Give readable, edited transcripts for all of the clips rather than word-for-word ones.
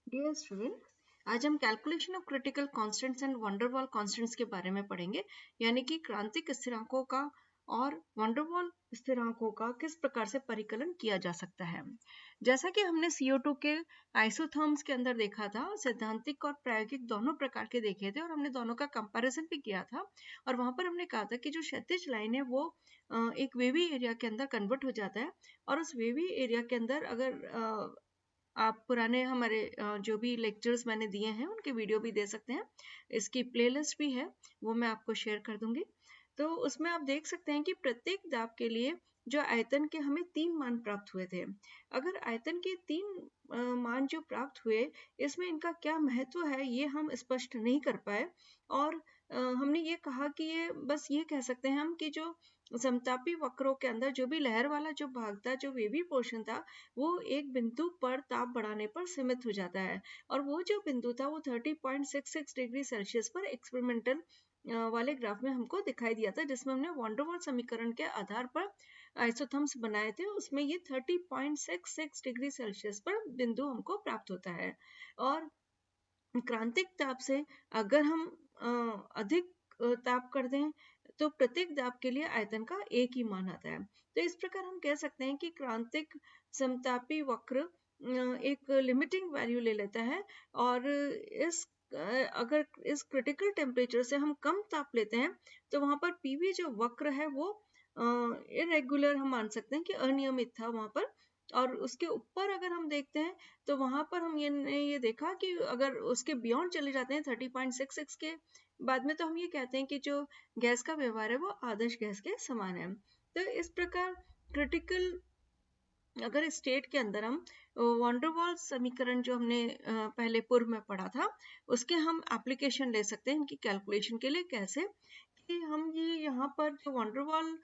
Dear student, आज हम calculation of critical constants and wonder wall constants के बारे में पढ़ेंगे, यानी कि क्रांतिक स्थिरांकों का और वंडर वॉल स्थिरांकों का किस प्रकार से परिकलन किया जा सकता है। जैसा कि हमने CO2 के आइसोथर्म्स के अंदर देखा था, सैद्धांतिक और प्रायोगिक दोनों प्रकार के देखे थे और हमने दोनों का कंपैरिजन भी किया था। और वहां पर हमने कहा था कि जो क्षैतिज लाइन है वो एक वेवी एरिया के अंदर कन्वर्ट हो जाता है, और उस वेवी एरिया के अंदर अगर आप पुराने हमारे जो भी लेक्चर्स मैंने दिए हैं उनके वीडियो भी दे सकते हैं। इसकी प्लेलिस्ट भी है, वो मैं आपको शेयर कर दूंगी। तो उसमें आप देख सकते हैं कि प्रत्येक दाब के लिए जो आयतन के हमें 3 मान प्राप्त हुए थे। अगर आयतन के 3 मान जो प्राप्त हुए, इसमें इनका क्या महत्व है ये हम स्पष्ट नहीं कर पाए। और हमने ये कहा कि ये बस ये कह सकते हैं हम कि जो समतापी वक्रों के अंदर जो भी लहर वाला जो भाग था, जो वेवी पोर्शन था, वो एक बिंदु पर ताप बढ़ाने पर सीमित हो जाता है। और वो जो बिंदु था वो 30.66 डिग्री सेल्सियस पर एक्सपेरिमेंटल वाले ग्राफ में हमको दिखाई दिया था, जिसमें हमने वॉन डेर वाल समीकरण के आधार पर आइसोथर्म्स बनाए थे। उसमें ये 30.66 डिग्री सेल्सियस पर बिंदु हमको प्राप्त होता है। और क्रांतिक ताप से अगर हम अधिक ताप कर दें तो प्रत्येक दाब के लिए आयतन का एक ही मान आता है। तो इस प्रकार हम कह सकते हैं कि क्रांतिक समतापी वक्र एक लिमिटिंग वैल्यू ले लेता है, और अगर इस क्रिटिकल टेम्परेचर से हम कम ताप लेते हैं तो वहां पर पीवी जो वक्र है वो इरेगुलर हम मान सकते हैं कि अनियमित था वहां पर। और उसके ऊपर अगर हम देखते हैं तो वहां पर हम ये देखा कि अगर उसके बियॉन्ड चले जाते हैं 30.66 के बाद में, तो हम ये कहते हैं कि जो गैस का व्यवहार है वो आदर्श गैस के समान है। तो इस प्रकार क्रिटिकल अगर स्टेट के अंदर हम वॉन डेर वाल समीकरण जो हमने पहले पूर्व में पढ़ा था, उसके हम एप्लीकेशन ले सकते हैं इनकी कैलकुलेशन के लिए। कैसे कि हम ये यहाँ पर जो वॉन डेर वाल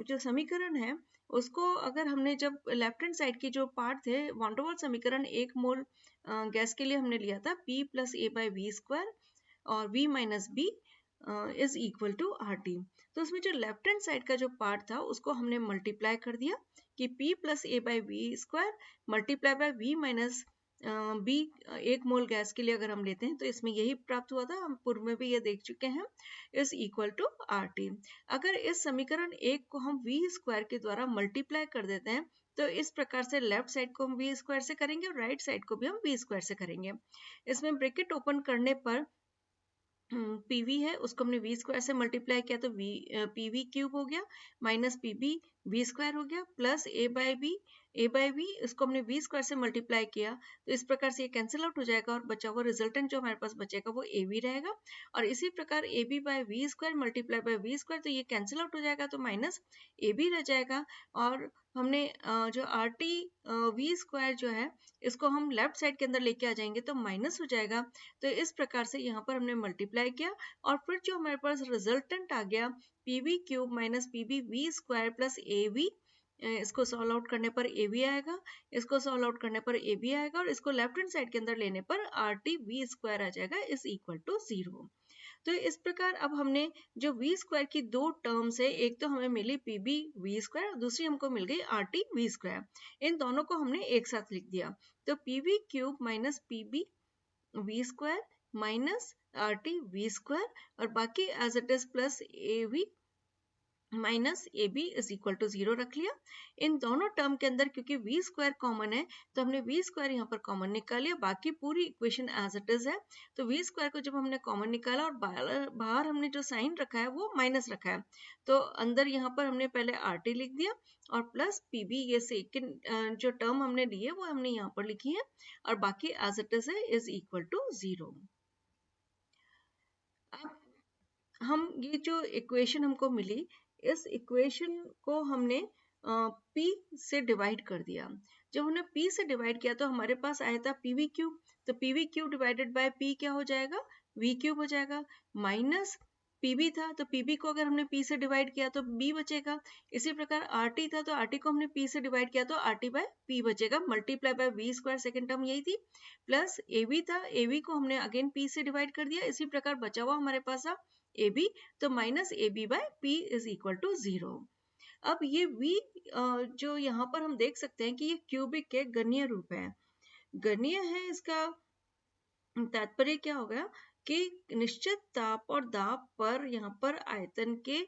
जो समीकरण है उसको अगर हमने जब लेफ्ट हैंड साइड की जो पार्ट थे, वॉन डेर वाल समीकरण 1 मोल गैस के लिए हमने लिया था P + A/V² और V - B is equal to RT। तो उसमें जो लेफ्ट हैंड साइड का जो पार्ट था उसको हमने मल्टीप्लाई कर दिया कि P + A/V² multiply by V - B 1 mole gas के लिए अगर हम लेते हैं तो इसमें यही प्राप्त हुआ था, हम पूर्व में भी ये देख चुके हैं, इज इक्वल टू RT। अगर इस समीकरण 1 को हम V² के द्वारा मल्टीप्लाई कर देते हैं तो इस प्रकार से लेफ्ट साइड को हम V² से करेंगे और राइट साइड को भी हम V² से करेंगे। इसमें ब्रैकेट ओपन करने पर PV है उसको हमने V² से मल्टीप्लाई किया तो PV³ हो गया, माइनस PB V² हो गया, प्लस A/B इसको हमने V² से मल्टीप्लाई किया तो इस प्रकार से ये कैंसिल आउट हो जाएगा और बचा हुआ रिजल्टेंट जो हमारे पास बचेगा वो AB रहेगा। और इसी प्रकार AB/V² मल्टीप्लाई बाय V², तो ये कैंसिल आउट हो जाएगा तो माइनस AB रह जाएगा। और हमने जो RT V² जो है इसको हम लेफ्ट साइड के अंदर लेके आ जाएंगे तो माइनस हो जाएगा। तो इस प्रकार से यहाँ पर हमने मल्टीप्लाई किया और फिर जो हमारे पास रिजल्टेंट आ गया PV³ - PBV² प्लस AB, इसको सॉल्व आउट करने पर AB आएगा, इसको सॉल्व आउट करने पर AB आएगा, और इसको लेफ्ट हैंड साइड के अंदर लेने पर RT/V² आ जाएगा इज इक्वल टू 0। तो इस प्रकार अब हमने जो V² की दो टर्म्स है, एक तो हमें मिली PBV² और दूसरी हमको मिल गई RT/V², इन दोनों को हमने एक साथ लिख दिया। तो PV³ - PBV² माइनस RT/V² और बाकी as it is plus AB minus AB is equal to 0 रख लिया। इन दोनों टर्म के अंदर क्योंकि V² कॉमन है तो हमने V² यहाँ पर कॉमन निकाल लिया, बाकी पूरी इक्वेशन एज इट इज है। तो V² को जब हमने कॉमन निकाला और बाहर हमने जो साइन रखा है वो माइनस रखा है, तो अंदर यहाँ पर हमने पहले RT लिख दिया और प्लस PB, ये सेकंड जो टर्म हमने ली है वो हमने यहाँ पर लिखी है, और बाकी एज इट इज है इज इक्वल टू 0। अब हम ये जो इक्वेशन हमको मिली, इस इक्वेशन को हमने P से डिवाइड कर दिया। जब हमने P से डिवाइड किया तो हमारे पास आया था PV³, तो PV³ डिवाइडेड बाय P क्या हो जाएगा, V³ हो जाएगा, माइनस PB था तो PB को अगर हमने P से डिवाइड किया तो B बचेगा। इसी प्रकार RT था तो RT को हमने P से डिवाइड किया तो RT/P बचेगा, multiply by V², second term यही थी, प्लस AB था, AB को हमने अगेन P से डिवाइड कर दिया। इसी प्रकार बचा हुआ हमारे पास AB, तो minus AB/P is equal to 0। अब ये V जो यहाँ पर हम देख सकते हैं कि ये क्यूबिक के गणीय रूप है, गणीय है इसका तात्पर्य क्या हो गया कि निश्चित ताप और दाब पर यहाँ पर आयतन के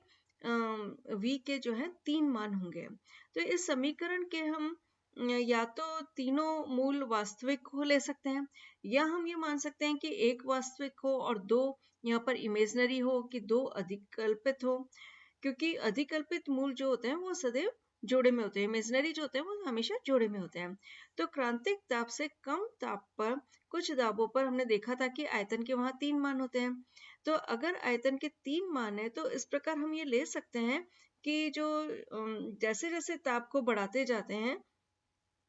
v के जो है 3 मान होंगे। तो इस समीकरण के हम या तो तीनों मूल वास्तविक हो ले सकते हैं, या हम ये मान सकते हैं कि एक वास्तविक हो और दो यहाँ पर इमेजिनरी हो, कि दो अधिकल्पित हो, क्योंकि अधिकल्पित मूल जो होते हैं वो सदैव जोड़े में होते हैं, इमेजिनरी जो होते हैं वो हमेशा जोड़े में होते हैं। तो क्रांतिक दाब से कम ताप पर कुछ दाबों पर हमने देखा था कि आयतन के वहां 3 मान होते हैं। तो अगर आयतन के 3 मान है तो इस प्रकार हम ये ले सकते हैं कि जो जैसे जैसे ताप को बढ़ाते जाते हैं,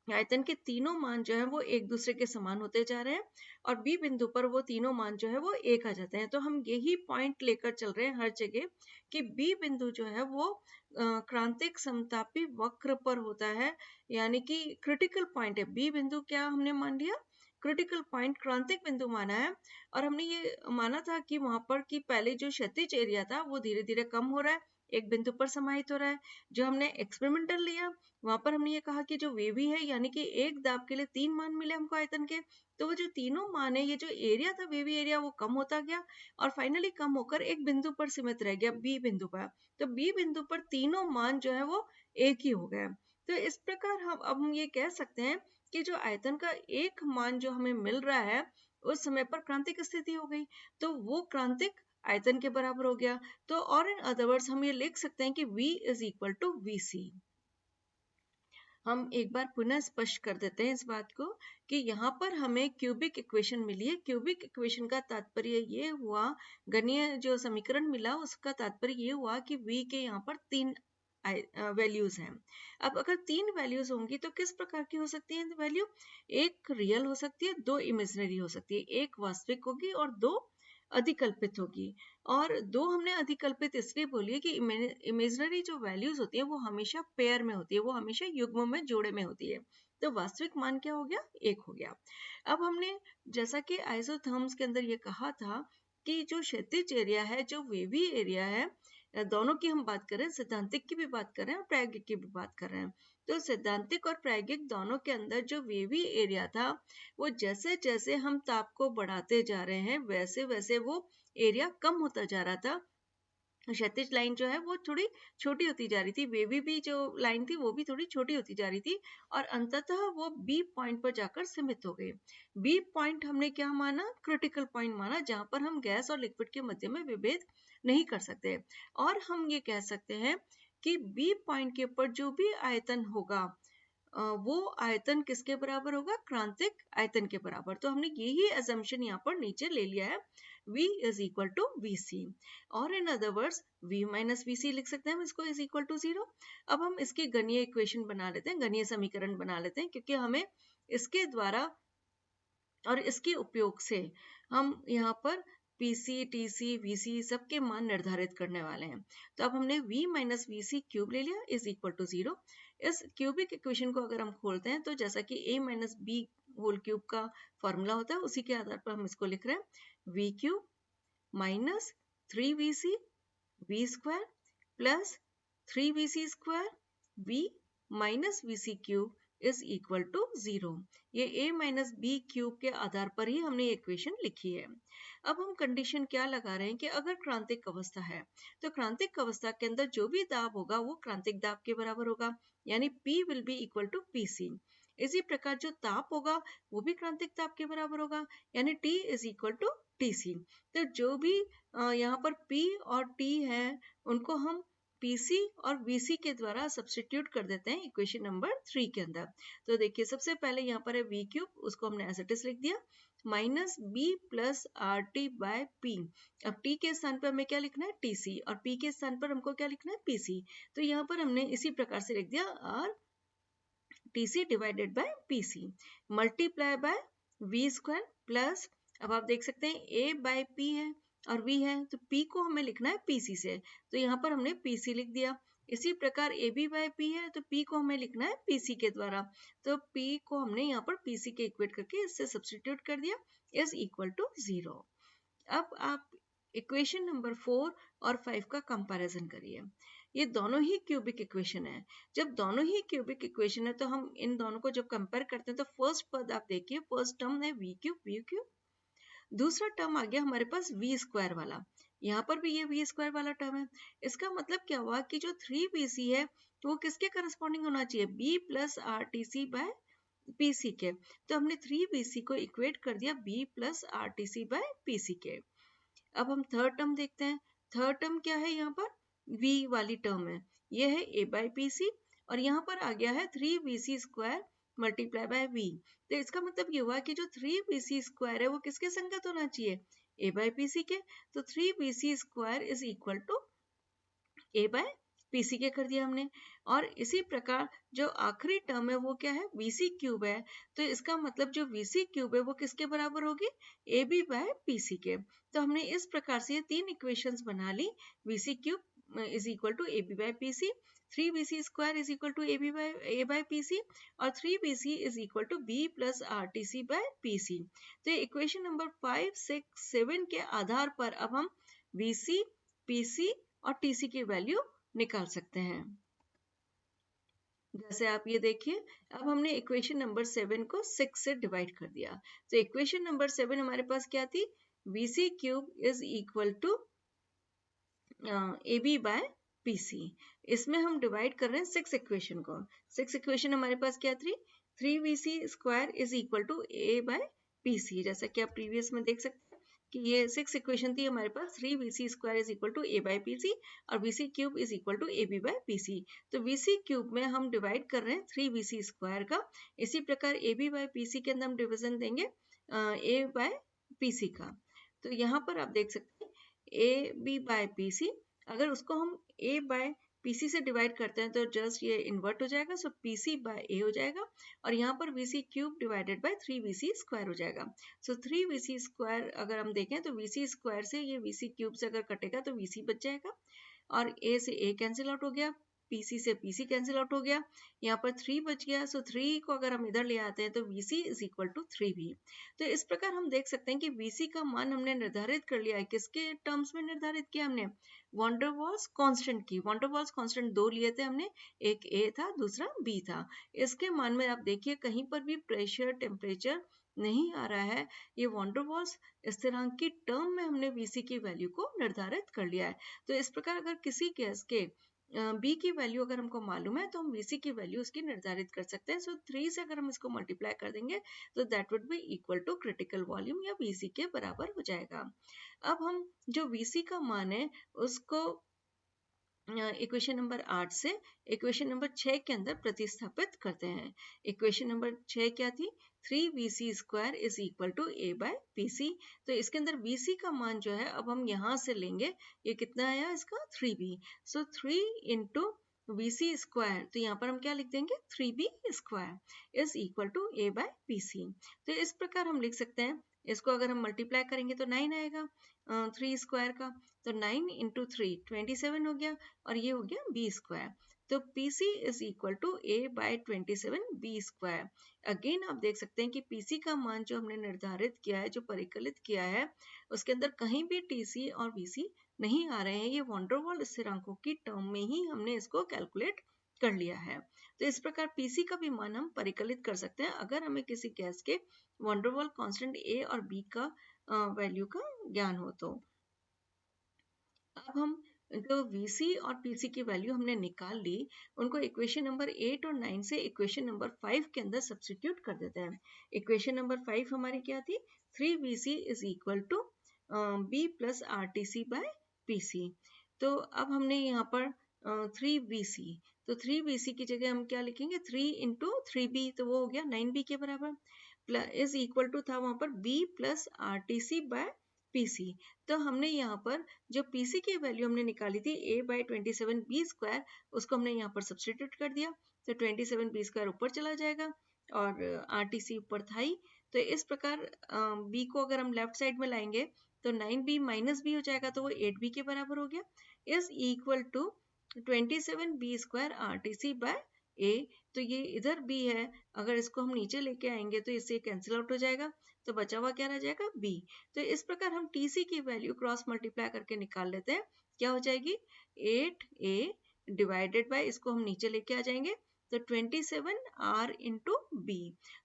आयतन के तीनों मान जो है वो एक दूसरे के समान होते जा रहे हैं, और बी बिंदु पर वो तीनों मान जो है वो एक आ जाते हैं। तो हम यही पॉइंट लेकर चल रहे हैं हर जगह कि बी बिंदु जो है वो क्रांतिक समतापी वक्र पर होता है, यानी कि क्रिटिकल पॉइंट है। बी बिंदु क्या हमने मान लिया, क्रिटिकल पॉइंट, क्रांतिक बिंदु माना है। और हमने ये माना था कि वहां पर कि पहले जो क्षैतिज एरिया था वो धीरे धीरे कम हो रहा है, एक बिंदु पर समाहित हो रहा है। जो हमने एक्सपेरिमेंटल लिया वहां पर हमने ये कहा कि जो वेवी है, यानी कि एक दाब के लिए 3 मान मिले हमको आयतन के, तो वो जो तीनों मान है, ये जो एरिया था वेवी एरिया, वो कम होता गया और फाइनली कम होकर एक बिंदु पर सीमित रह गया, बी बिंदु पर। तो बी बिंदु पर तीनों मान जो है वो एक ही हो गए। तो इस प्रकार हम ये कह सकते हैं कि जो आयतन का एक मान जो हमें मिल रहा है उस समय पर क्रांतिक स्थिति हो गई, तो वो क्रांतिक आयतन के बराबर हो गया। तो और इन अदर वर्ड्स हम ये लिख सकते हैं कि V is equal to VC। हम एक बार पुनः स्पष्ट कर देते हैं इस बात को कि यहाँ पर हमें क्यूबिक इक्वेशन मिली है। क्यूबिक इक्वेशन का तात्पर्य ये हुआ, गणीय जो समीकरण मिला उसका तात्पर्य ये हुआ कि V के यहाँ पर 3 वैल्यूज हैं। अब अगर 3 वैल्यूज होंगी तो किस प्रकार की हो सकती है वैल्यू, एक रियल हो सकती है, दो इमेजिनरी हो सकती है, एक वास्तविक होगी और दो अधिकल्पित होगी। और दो हमने अधिकल्पित इसलिए बोली है कि इमेजिनरी जो वैल्यूज होती है वो हमेशा पेयर में होती है, वो हमेशा युग्म में जोड़े में होती है। तो वास्तविक मान क्या हो गया, एक हो गया। अब हमने जैसा कि आइसोथर्म्स के अंदर ये कहा था कि जो क्षैतिज एरिया है, जो वेवी एरिया है, दोनों की हम बात कर रहे हैं, सिद्धांतिक की भी बात कर रहे हैं और प्रायोगिक की भी बात कर रहे हैं। तो सैद्धांतिक और प्रायोगिक दोनों के अंदर जो वेवी एरिया था, वो जैसे जैसे हम ताप को बढ़ाते जा रहे हैं वैसे वैसे वो एरिया कम होता जा रहा था। क्षैतिज लाइन जो है वो थोड़ी छोटी होती जा रही थी, वेवी भी जो लाइन थी वो भी थोड़ी छोटी होती जा रही थी, और अंततः वो बी पॉइंट पर जाकर सीमित हो गई। बी पॉइंट हमने क्या माना, क्रिटिकल पॉइंट माना, जहां पर हम गैस और लिक्विड के मध्य में विभेद नहीं कर सकते। और हम ये कह सकते हैं कि बी पॉइंट के ऊपर जो भी आयतन होगा वो आयतन किसके बराबर होगा, क्रांतिक आयतन के बराबर। तो हमने यही assumption यहाँ पर नीचे ले लिया है, V is equal to VC, और in other words V minus VC लिख सकते हैं हम इसको, is equal to 0। अब हम इसकी गणीय इक्वेशन बना लेते हैं, गणीय समीकरण बना लेते हैं, क्योंकि हमें इसके द्वारा और इसके उपयोग से हम यहाँ पर PC, TC, VC सबके मान निर्धारित करने वाले हैं। तो अब हमने V माइनस VC क्यूब ले लिया इज इक्वल टू 0। इस क्यूबिक इक्वेशन को अगर हम खोलते हैं तो जैसा कि A minus B whole cube का फॉर्मूला होता है, उसी के आधार पर हम इसको लिख रहे हैं, V cube minus 3VC V square plus 3VC square V minus VC cube is equal to 0। ये a माइनस बी क्यूब के आधार पर ही हमने इक्वेशन लिखी है। अब हम कंडीशन क्या लगा रहे हैं कि अगर क्रांतिक अवस्था है तो क्रांतिक अवस्था के अंदर जो भी दाब होगा वो क्रांतिक दाब के बराबर होगा, यानी P will be equal to PC। इसी प्रकार जो ताप होगा वो भी क्रांतिक ताप के बराबर होगा, यानी T is equal to TC। तो जो भी यहाँ पर P और T है उनको हम PC और VC के द्वारा सब्स्टिट्यूट कर देते हैं इक्वेशन नंबर 3 के अंदर। तो देखिए सबसे पहले यहाँ पर है V क्यूब, उसको हमने एज इट इज लिख दिया, minus B plus RT by P। अब T के स्थान पर हमें क्या लिखना है, TC, और P के स्थान पर हमको क्या लिखना है, PC। तो यहाँ पर हमने इसी प्रकार से लिख दिया, R TC divided by PC multiply by V square plus, अब आप देख सकते हैं A बाय P है और V है, तो P को हमें लिखना है PC से, तो यहाँ पर हमने PC लिख दिया। इसी प्रकार AB बाय P है तो P को हमें लिखना है PC के द्वारा, तो P को हमने यहाँ पर PC के इक्वेट करके इससे सब्स्टिट्यूट कर दिया, इज इक्वल टू 0। अब आप इक्वेशन नंबर 4 और 5 का कंपैरिजन करिए। ये दोनों ही क्यूबिक इक्वेशन है। जब दोनों ही क्यूबिक इक्वेशन है तो हम इन दोनों को जब कंपेयर करते हैं तो फर्स्ट पद आप देखिए, फर्स्ट टर्म है V क्यूब दूसरा टर्म आ गया हमारे पास वी स्क्वायर वाला, यहाँ पर भी ये वी स्क्वायर वाला टर्म है। इसका मतलब क्या हुआ कि जो 3bc है वो किसके करस्पॉन्डिंग होना चाहिए, b plus R T C by P C के। तो हमने 3bc को इक्वेट कर दिया b plus R T C by P C के। अब हम थर्ड टर्म देखते हैं। थर्ड टर्म क्या है, यहाँ पर v वाली टर्म है, ये है a बाई पी सी, और यहाँ पर आ गया है 3bc square multiply by v। तो इसका मतलब ये हुआ कि जो 3bc स्क्वायर है वो किसके संगत होना चाहिए, a बाई पी सी के। तो 3bc square is equal to a by P C के कर दिया हमने। और इसी प्रकार जो आखिरी टर्म है वो क्या है, वी सी क्यूब है। तो इसका मतलब जो वी सी क्यूब है वो किसके बराबर होगी, A B by P C के। तो हमने इस प्रकार से ये तीन इक्वेशंस बना ली, V C cube is equal to A B by P C, 3bc square is equal to A by P C, और 3bc is equal to B plus R T C by P C. तो equation number 5, 6, 7 के आधार पर अब हम we C, P C और T C की value निकाल सकते हैं। जैसे आप ये देखिए, अब हमने इक्वेशन नंबर 7 को 6 से डिवाइड कर दिया। तो इक्वेशन नंबर 7 हमारे पास क्या थी, V C cube is equal to A B by P C. इसमें हम डिवाइड कर रहे हैं 6 इक्वेशन को। 6 इक्वेशन हमारे पास क्या थी, 3bc square is equal to A by P C. जैसा कि आप प्रीवियस में देख सकते हैं कि ये 6 इक्वेशन थी हमारे पास, 3bc square is equal to A by P C और V C cube is equal to A B by P C. तो वी सी क्यूब में हम डिवाइड कर रहे हैं 3bc स्क्वायर का। इसी प्रकार A B by P C के अंदर हम डिविजन देंगे ए बाय पी सी का। तो यहाँ पर आप देख सकते हैं A B by P C, अगर उसको हम ए बाय पी सी से डिवाइड करते हैं तो जस्ट ये इन्वर्ट हो जाएगा, सो पी सी बाय ए हो जाएगा, और यहाँ पर V C cube divided by 3bc square हो जाएगा। सो 3bc स्क्वायर अगर हम देखें तो वी सी स्क्वायर से ये वी सी क्यूब से अगर कटेगा तो वी सी बच जाएगा, और ए से ए कैंसिल आउट हो गया, पीसी से पीसी कैंसिल आउट हो गया, यहाँ पर 3 बच गया। सो 3 को अगर हम इधर ले आते हैं तो VC is equal to 3V। तो इस प्रकार हम देख सकते हैं कि VC का मान हमने निर्धारित कर लिया है। किसके टर्म्स में निर्धारित किया हमने, वॉन्डरवॉल्स कांस्टेंट की। वॉन्डरवॉल्स कांस्टेंट दो लिए थे हमने, एक A था दूसरा B था। इसके मान में आप देखिए कहीं पर भी प्रेशर टेम्परेचर नहीं आ रहा है, ये वॉन्डरवॉल्स स्थिरांक की टर्म में हमने VC की वैल्यू को निर्धारित कर लिया है। तो इस प्रकार अगर किसी गैस के B की वैल्यू अगर हमको मालूम है तो हम VC की वैल्यू उसकी निर्धारित कर सकते हैं। सो 3 से अगर हम इसको मल्टीप्लाई कर देंगे तो that would be equal to critical volume या VC के बराबर हो जाएगा। अब हम जो VC का मान है उसको इक्वेशन नंबर 8 से इक्वेशन नंबर 6 के अंदर प्रतिस्थापित करते हैं। इक्वेशन नंबर 6 क्या थी, 3bc square is equal to A by P C. तो इसके अंदर bc का मान जो है अब हम यहाँ से लेंगे, ये कितना आया इसका 3b। सो 3 इंटू bc स्क्वायर, तो यहाँ पर हम क्या लिख देंगे 3b square is equal to A by P C. तो इस प्रकार हम लिख सकते हैं, इसको अगर हम मल्टीप्लाई करेंगे तो 9 आएगा 3 स्क्वायर का, तो 9 इंटू 3 27 हो गया, और ये हो गया बी स्क्वायर। तो PC is equal to A by 27 B square. Again आप देख सकते हैं कि PC का मान जो हमने निर्धारित किया है, जो परिकलित किया है, उसके अंदर कहीं भी TC और VC नहीं आ रहे हैं। ये वॉन्डरवॉल स्थिरांकों की टर्म में ही हमने इसको कैलकुलेट कर लिया है। तो इस प्रकार PC का भी मान हम परिकलित कर सकते हैं अगर हमें किसी गैस के वॉन्डरवॉल कांस्टेंट A और B का वैल्यू का ज्ञान हो तो। अब हम जो VC और PC की वैल्यू हमने निकाल ली, उनको इक्वेशन नंबर 8 और 9 से इक्वेशन नंबर 5 के अंदर सब्स्टिट्यूट कर देते हैं। इक्वेशन नंबर 5 हमारी क्या थी, 3VC is equal to B plus RTC by PC। तो अब हमने यहाँ पर 3VC, तो 3VC की जगह हम क्या लिखेंगे, 3 इंटू 3B, तो वो हो गया 9B के बराबर, इज इक्वल टू था वहां पर B plus RTC by PC। तो हमने यहाँ पर जो PC की वैल्यू हमने निकाली थी A बाई 27 B स्क्वायर, उसको हमने यहाँ पर सब्सटीट्यूट कर दिया, तो 27 B स्क्वायर ऊपर चला जाएगा और RTC ऊपर था ही। तो इस प्रकार B को अगर हम लेफ्ट साइड में लाएंगे तो 9B माइनस B हो जाएगा, तो वो 8B के बराबर हो गया, is equal to 27 B square RTC by A। तो ये इधर B है, अगर इसको हम नीचे लेके आएंगे तो इससे कैंसिल आउट हो जाएगा, तो बचा हुआ क्या रह जाएगा B। तो इस प्रकार हम TC की वैल्यू क्रॉस मल्टीप्लाई करके निकाल लेते हैं, क्या हो जाएगी 8A डिवाइडेड बाय, इसको हम नीचे लेके आ जाएंगे तो 27R इंटू B।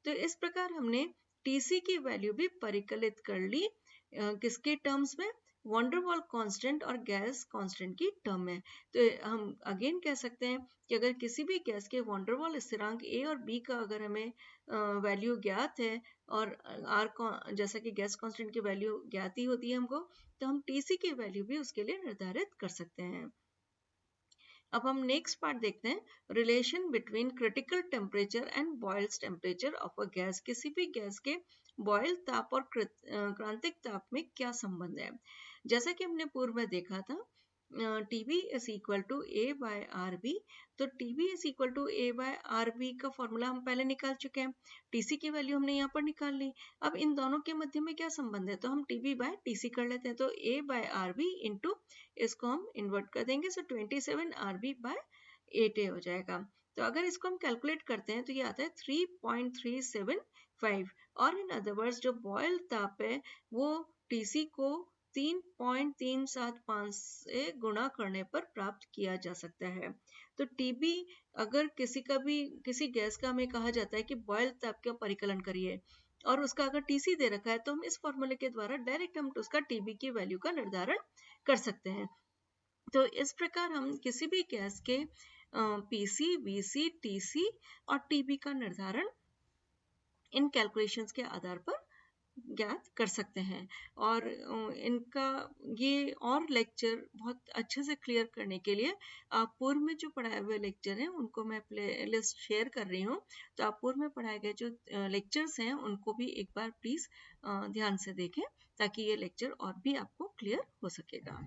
तो इस प्रकार हमने TC की वैल्यू भी परिकलित कर ली किसके टर्म्स में, वंडरवॉल कांस्टेंट और गैस कांस्टेंट की टर्म में। तो हम अगेन कह सकते हैं कि अगर किसी भी गैस के वंडरवॉल स्थिरांक ए और बी का अगर हमें वैल्यू ज्ञात है और आर जैसा कि गैस कांस्टेंट की वैल्यू ज्ञात ही होती है हमको, तो हम टीसी की वैल्यू भी उसके लिए निर्धारित कर सकते हैं। अब हम नेक्स्ट पार्ट देखते हैं, relation between critical temperature and boils temperature of a gas. किसी भी गैस के बॉयल ताप और क्रांतिक ताप में क्या संबंध है। जैसा कि हमने पूर्व में देखा था, TB is equal to A by RB। तो TB is equal to A by RB का फॉर्मूला हम पहले निकाल चुके हैं, TC की वैल्यू हमने यहाँ पर निकाल ली। अब इन दोनों के मध्य में क्या संबंध है, तो हम TB बाय TC कर लेते हैं। तो A बाय RB इंटू, इसको हम इन्वर्ट कर देंगे, सो 27 RB बाय 8A हो जाएगा। तो अगर इसको हम कैलकुलेट करते हैं तो ये आता है 3.375, और इन अदर वर्ड्स जो बॉयल ताप है वो TC को 3.375 से गुणा करने पर प्राप्त किया जा सकता है। तो TB अगर किसी गैस का हमें कहा जाता है कि बॉयल ताप का परिकलन करिए और उसका अगर TC दे रखा है, तो हम इस फॉर्मूले के द्वारा डायरेक्ट हम उसका TB की वैल्यू का निर्धारण कर सकते हैं। तो इस प्रकार हम किसी भी गैस के PC, VC, TC और TB का निर्धारण इन कैलकुलेशंस के आधार पर ज्ञात कर सकते हैं। और इनका ये और लेक्चर बहुत अच्छे से क्लियर करने के लिए आप पूर्व में जो पढ़ाए हुए लेक्चर हैं उनको मैं प्ले लिस्ट शेयर कर रही हूँ। तो आप पूर्व में पढ़ाए गए जो लेक्चर्स हैं उनको भी एक बार प्लीज़ ध्यान से देखें, ताकि ये लेक्चर और भी आपको क्लियर हो सकेगा।